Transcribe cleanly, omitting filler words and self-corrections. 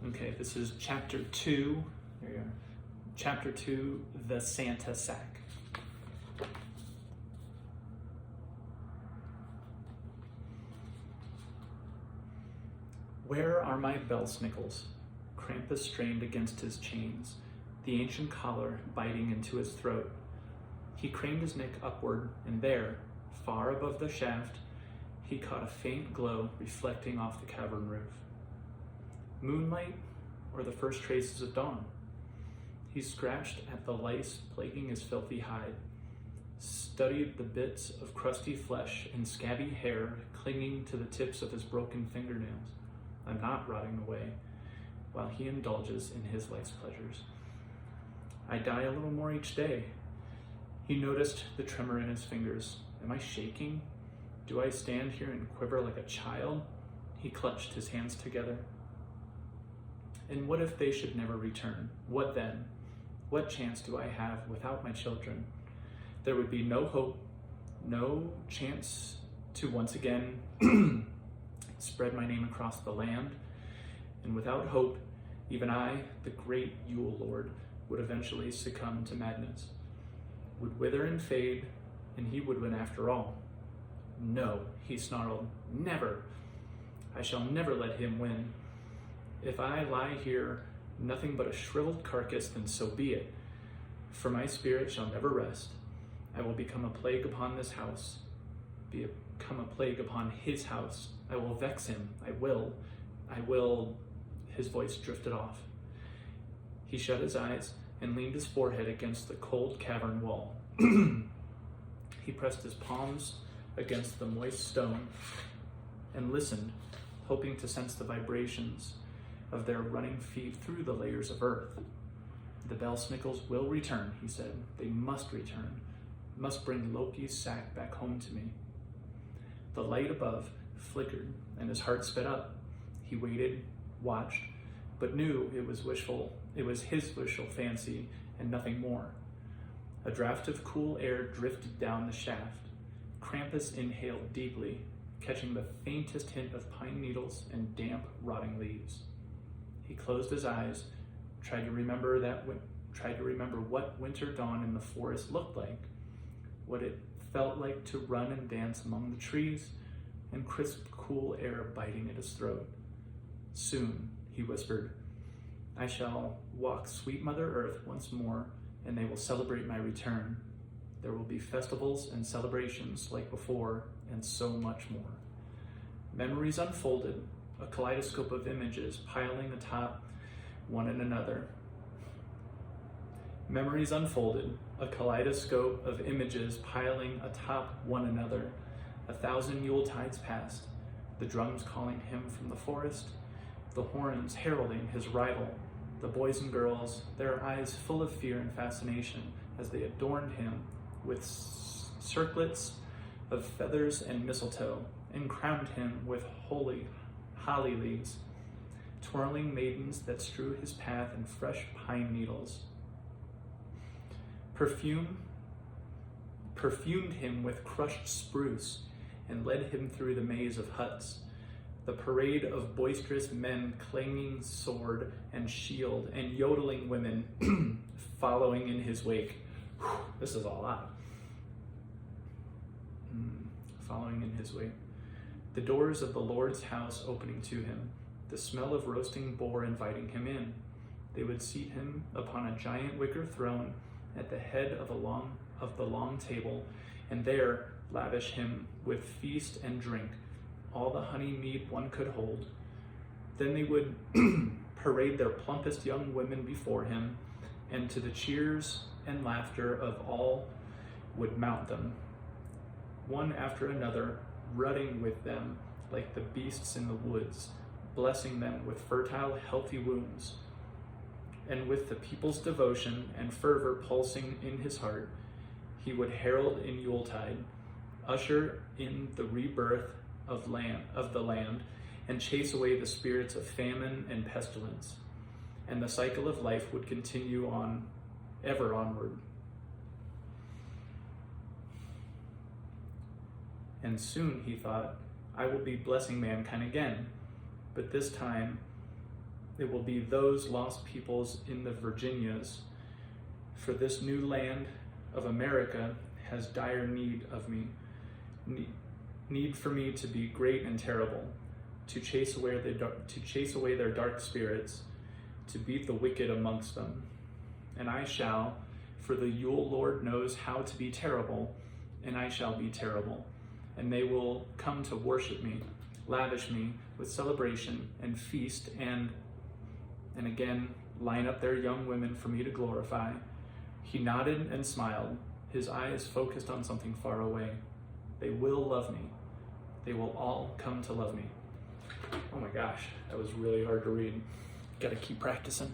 Okay, this is chapter 2. There you are. Chapter 2, the Santa Sack. Where are my bell-snickles? Krampus strained against his chains, the ancient collar biting into his throat. He craned his neck upward, and there, far above the shaft, he caught a faint glow reflecting off the cavern roof. Moonlight, or the first traces of dawn? He scratched at the lice plaguing his filthy hide, studied the bits of crusty flesh and scabby hair clinging to the tips of his broken fingernails. I'm not rotting away, while he indulges in his life's pleasures. I die a little more each day. He noticed the tremor in his fingers. Am I shaking? Do I stand here and quiver like a child? He clutched his hands together. And what if they should never return? What then? What chance do I have without my children? There would be no hope, no chance to once again spread my name across the land. And without hope, even I, the great Yule Lord, would eventually succumb to madness, would wither and fade, and he would win after all. No, he snarled, never. I shall never let him win. If I lie here, nothing but a shriveled carcass, then so be it. For my spirit shall never rest. I will become a plague upon this house, become a plague upon his house. I will vex him. I will. His voice drifted off. He shut his eyes and leaned his forehead against the cold cavern wall. He pressed his palms against the moist stone and listened, hoping to sense the vibrations of their running feet through the layers of earth. The bell-snickles will return, he said. They must return. Must bring Loki's sack back home to me. The light above flickered and his heart sped up. He waited, watched, but knew it was his wishful fancy and nothing more. A draft of cool air drifted down the shaft. Krampus inhaled deeply, catching the faintest hint of pine needles and damp, rotting leaves. He closed his eyes, tried to remember what winter dawn in the forest looked like, what it felt like to run and dance among the trees, and crisp, cool air biting at his throat. Soon, he whispered, I shall walk sweet Mother Earth once more, and they will celebrate my return. There will be festivals and celebrations like before, and so much more. Memories unfolded, a kaleidoscope of images piling atop one and another. Memories unfolded, a kaleidoscope of images piling atop one another. 1,000 Yule tides passed, the drums calling him from the forest, the horns heralding his arrival, the boys and girls, their eyes full of fear and fascination as they adorned him with circlets of feathers and mistletoe, and crowned him with holy holly leaves, twirling maidens that strew his path in fresh pine needles. Perfumed him with crushed spruce and led him through the maze of huts, the parade of boisterous men clanging sword and shield and yodeling women following in his wake. This is a lot. Following in his wake. The doors of the Lord's house opening to him, the smell of roasting boar inviting him in. They would seat him upon a giant wicker throne at the head of the long table, and there lavish him with feast and drink, all the honey mead one could hold. Then they would parade their plumpest young women before him, and to the cheers and laughter of all would mount them, one after another, rutting with them like the beasts in the woods, blessing them with fertile, healthy wombs. And with the people's devotion and fervor pulsing in his heart, he would herald in Yuletide, usher in the rebirth of the land, and chase away the spirits of famine and pestilence. And the cycle of life would continue on, ever onward. And soon, he thought, I will be blessing mankind again, but this time It will be those lost peoples in the Virginias. For this new land of America has dire need of me. Need for me to be great and terrible, to chase away their dark spirits, to beat the wicked amongst them. And I shall, for the Yule Lord knows how to be terrible, and I shall be terrible. And they will come to worship me, lavish me with celebration and feast, and again line up their young women for me to glorify. He nodded and smiled, his eyes focused on something far away. They will love me. They will all come to love me. Oh my gosh, that was really hard to read. Gotta keep practicing.